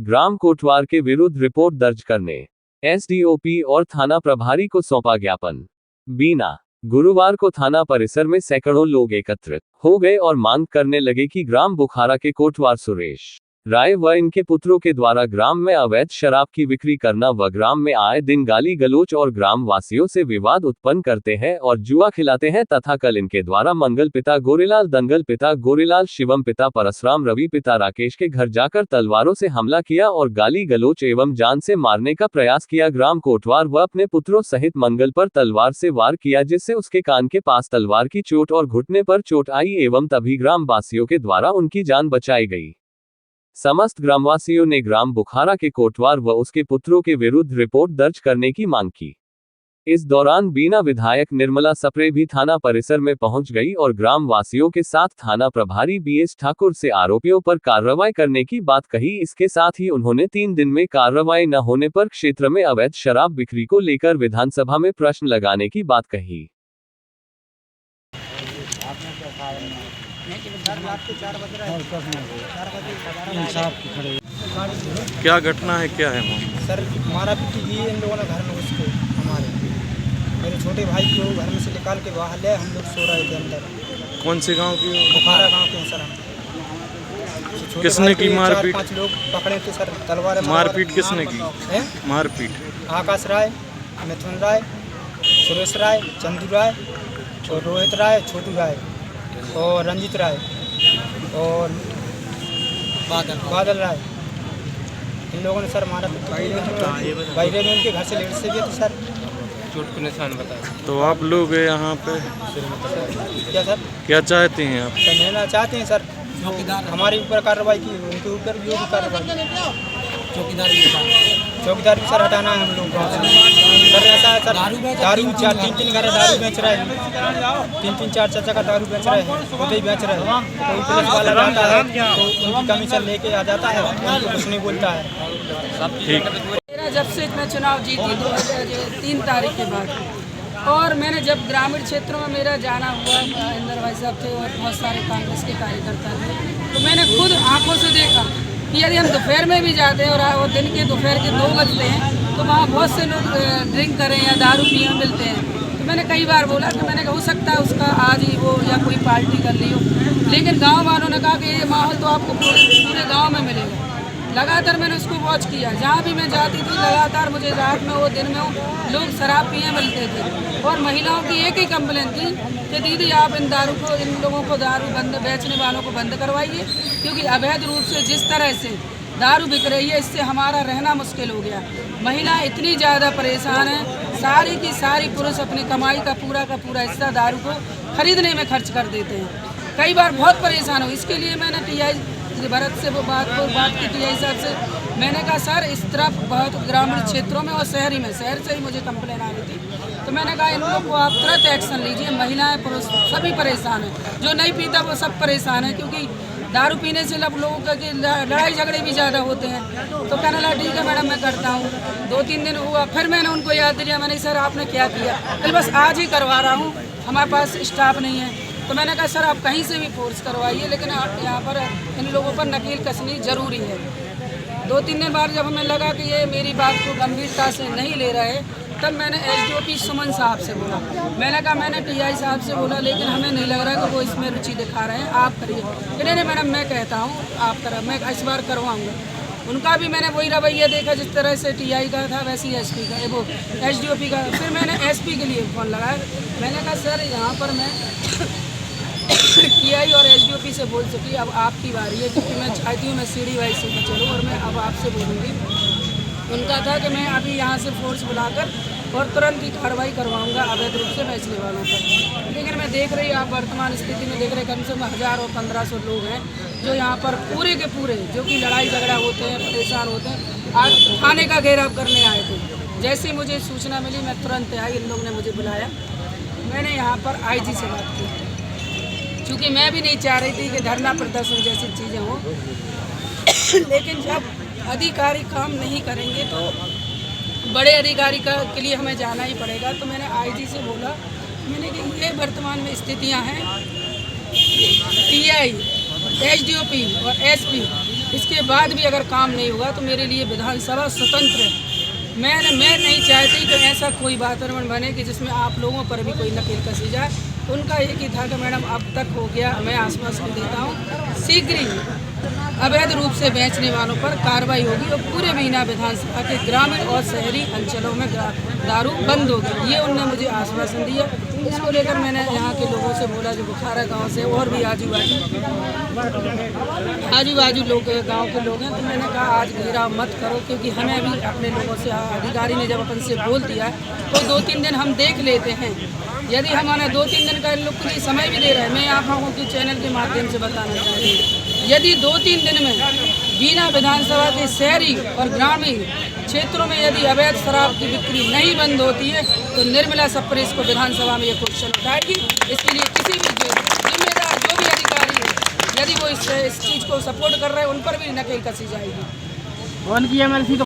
ग्राम कोटवार के विरुद्ध रिपोर्ट दर्ज करने एसडीओपी और थाना प्रभारी को सौंपा ज्ञापन। बीना, गुरुवार को थाना परिसर में सैकड़ों लोग एकत्रित हो गए और मांग करने लगे कि ग्राम बुखारा के कोटवार सुरेश राय व इनके पुत्रों के द्वारा ग्राम में अवैध शराब की बिक्री करना व ग्राम में आए दिन गाली गलोच और ग्राम वासियों से विवाद उत्पन्न करते हैं और जुआ खिलाते हैं तथा कल इनके द्वारा मंगल पिता गोरेलाल, दंगल पिता गोरेलाल, शिवम पिता परसराम, रवि पिता राकेश के घर जाकर तलवारों से हमला किया और गाली गलोच एवं जान से मारने का प्रयास किया। ग्राम कोटवार व अपने पुत्रों सहित मंगल पर तलवार से वार किया जिससे उसके कान के पास तलवार की चोट और घुटने पर चोट आई एवं तभी ग्राम वासियों के द्वारा उनकी जान बचाई गई। समस्त ग्रामवासियों ने ग्राम बुखारा के कोटवार व उसके पुत्रों के विरुद्ध रिपोर्ट दर्ज करने की मांग की। इस दौरान बीना विधायक निर्मला सप्रे भी थाना परिसर में पहुंच गई और ग्राम वासियों के साथ थाना प्रभारी बीएस ठाकुर से आरोपियों पर कार्रवाई करने की बात कही। इसके साथ ही उन्होंने 3 दिन में कार्रवाई न होने पर क्षेत्र में अवैध शराब बिक्री को लेकर विधानसभा में प्रश्न लगाने की बात कही। क्या घटना है, क्या है सर? मारा पीटी की इन लोगों ने घर में घुस के हमारे मेरे छोटे भाई को घर में से निकाल के बाहर ले, हम लोग सो रहे थे अंदर। कौन से गांव की? बुखारा गांव के सर। हम किसने की मारपीट? 4-5 लोग पकड़े थे सर, तलवार मारपीट किसने की है? मारपीट आकाश राय, मिथुन राय, सुरेश राय, चंदू राय और रोहित राय, छोटू राय और रंजित राय और बादल राय। इन लोगों ने सर मारा बाहर में उनके घर से लेट से भी थे सर, चोट के निशान बताए। तो आप लोग यहाँ पे क्या सर, क्या चाहते हैं आप? सर लेना चाहते हैं सर, हमारे ऊपर कार्रवाई की, उनके ऊपर भी होगी कार्रवाई। चौकीदार भी सर हटाना है हम लोग को सर। ऐसा है सर, दारू 3-3 घर दारू बेच रहे हैं, 3-3 4 का दारू बेच रहे हैं, खुद ही बेच रहे हैं। कोई पुलिस वाला जाता है तो उनकी कमीशन लेके आ जाता है, उनको कुछ नहीं बोलता है। मेरा जब से मैं चुनाव जीती 2003 तारीख के बाद, और मैंने जब ग्रामीण क्षेत्रों में मेरा जाना हुआ, इंदर भाई साहब थे और बहुत सारे कांग्रेस के कार्यकर्ता थे, तो मैंने खुद आंखों से देखा कि यदि हम दोपहर में भी जाते हैं और दिन के दोपहर के 2 बजते हैं तो वहाँ बहुत से लोग ड्रिंक करें या दारू पिए मिलते हैं। तो मैंने कई बार बोला कि मैंने हो सकता है उसका आज ही वो या कोई पार्टी कर ली हो, लेकिन गांव वालों ने कहा कि ये माहौल तो आपको पूरे गांव में मिलेगा। लगातार मैंने उसको वॉच किया, जहाँ भी मैं जाती थी लगातार मुझे रात में हो दिन में हो लोग शराब पिए मिलते थे। और महिलाओं की एक ही कंप्लेंट थी कि दीदी आप इन लोगों को दारू बंद, बेचने वालों को बंद करवाइए, क्योंकि अवैध रूप से जिस तरह से दारू बिक रही है इससे हमारा रहना मुश्किल हो गया। महिलाएं इतनी ज़्यादा परेशान हैं, सारी की सारी पुरुष अपनी कमाई का पूरा हिस्सा दारू को खरीदने में खर्च कर देते हैं। कई बार बहुत परेशान हो, इसके लिए मैंने टीआई भरत से वो बात की टीआई साहब से। मैंने कहा सर इस तरफ बहुत ग्रामीण क्षेत्रों में और शहर से ही मुझे कंप्लेन आ रही थी, तो मैंने कहा इन लोगों को आप तुरंत एक्शन लीजिए। महिलाएं पुरुष सभी परेशान हैं, जो नहीं पीता वो सब परेशान है, क्योंकि दारू पीने से लोगों का लड़ाई झगड़े भी ज़्यादा होते हैं। तो कहने लगा ठीक है मैडम मैं करता हूँ। 2-3 दिन हुआ, फिर मैंने उनको याद दिया, मैंने सर आपने क्या किया? कल बस आज ही करवा रहा हूँ, हमारे पास स्टाफ नहीं है। तो मैंने कहा सर आप कहीं से भी फोर्स करवाइए, लेकिन आप यहाँ पर इन लोगों पर नकील कसनी ज़रूरी है। 2-3 दिन बाद जब हमें लगा कि ये मेरी बात को गंभीरता से नहीं ले रहे, तब मैंने एसडीओपी सुमन साहब से बोला। मैंने कहा मैंने टीआई साहब से बोला, लेकिन हमें नहीं लग रहा कि वो इसमें रुचि दिखा रहे हैं, आप करिए। नहीं मैडम मैं कहता हूँ आप करा, मैं इस बार करवाऊँगा। उनका भी मैंने वही रवैया देखा जिस तरह से टीआई का था वैसे ही एसपी का, वो एसडीओपी का। फिर मैंने एसपी के लिए फ़ोन लगाया, मैंने कहा सर यहाँ पर मैं टीआई और एसडीओपी से बोल सकी, अब आपकी बारी है, क्योंकि मैं चाहती हूँ मैं सीढ़ी वाइज से चलूँ और मैं अब आपसे बोलूँगी। उनका था कि मैं अभी यहाँ से फोर्स बुलाकर और तुरंत ही कार्रवाई करवाऊँगा अवैध रूप से बेचने वालों पर। लेकिन मैं देख रही आप वर्तमान स्थिति में देख रहे कम से कम 1000 और 1500 लोग हैं जो यहाँ पर पूरे के पूरे जो कि लड़ाई झगड़ा होते हैं, परेशान होते हैं, आज थाने का घेराव करने आए थे। जैसे ही मुझे सूचना मिली मैं तुरंत आई, इन लोगों ने मुझे बुलाया। मैंने यहाँ पर आईजी से बात की, क्योंकि मैं भी नहीं चाह रही थी कि धरना प्रदर्शन जैसी चीज़ें हों, लेकिन जब अधिकारी काम नहीं करेंगे तो बड़े अधिकारी के लिए हमें जाना ही पड़ेगा। तो मैंने आईजी से बोला, मैंने कि ये वर्तमान में स्थितियां हैं, टीआई, एसडीओपी और एसपी इसके बाद भी अगर काम नहीं हुआ तो मेरे लिए विधानसभा स्वतंत्र है। मैं नहीं चाहती कि ऐसा कोई वातावरण बने कि जिसमें आप लोगों पर भी कोई नकेल कसी जाए। उनका एक ही था कि मैडम अब तक हो गया, मैं आश्वासन देता हूँ शीघ्र ही अवैध रूप से बेचने वालों पर कार्रवाई होगी और पूरे बीना विधानसभा के ग्रामीण और शहरी अंचलों में दारू बंद होगी। ये उन्होंने मुझे आश्वासन दिया। इसको लेकर मैंने यहाँ के लोगों से बोला जो बुखारा गांव से और भी आजू बाजू लोग गांव के लोग हैं, तो मैंने कहा आज घेराव मत करो, क्योंकि हमें भी अपने लोगों से अधिकारी ने जब अपन से बोल दिया तो 2-3 दिन हम देख लेते हैं। यदि हमारा 2-3 दिन का इन लोग के लिए समय भी दे रहा है, मैं आप लोगों के चैनल के माध्यम से बताना चाहती हूँ, यदि 2-3 दिन में बीना विधानसभा के शहरी और ग्रामीण क्षेत्रों में यदि अवैध शराब की बिक्री नहीं बंद होती है तो निर्मला सप्रेस को विधानसभा में ये क्वेश्चन उठाएगी। इसके लिए किसी भी जिम्मेदार जो भी अधिकारी है, यदि वो इस चीज़ को सपोर्ट कर रहे हैं, उन पर भी नकेल कसी जाएगी।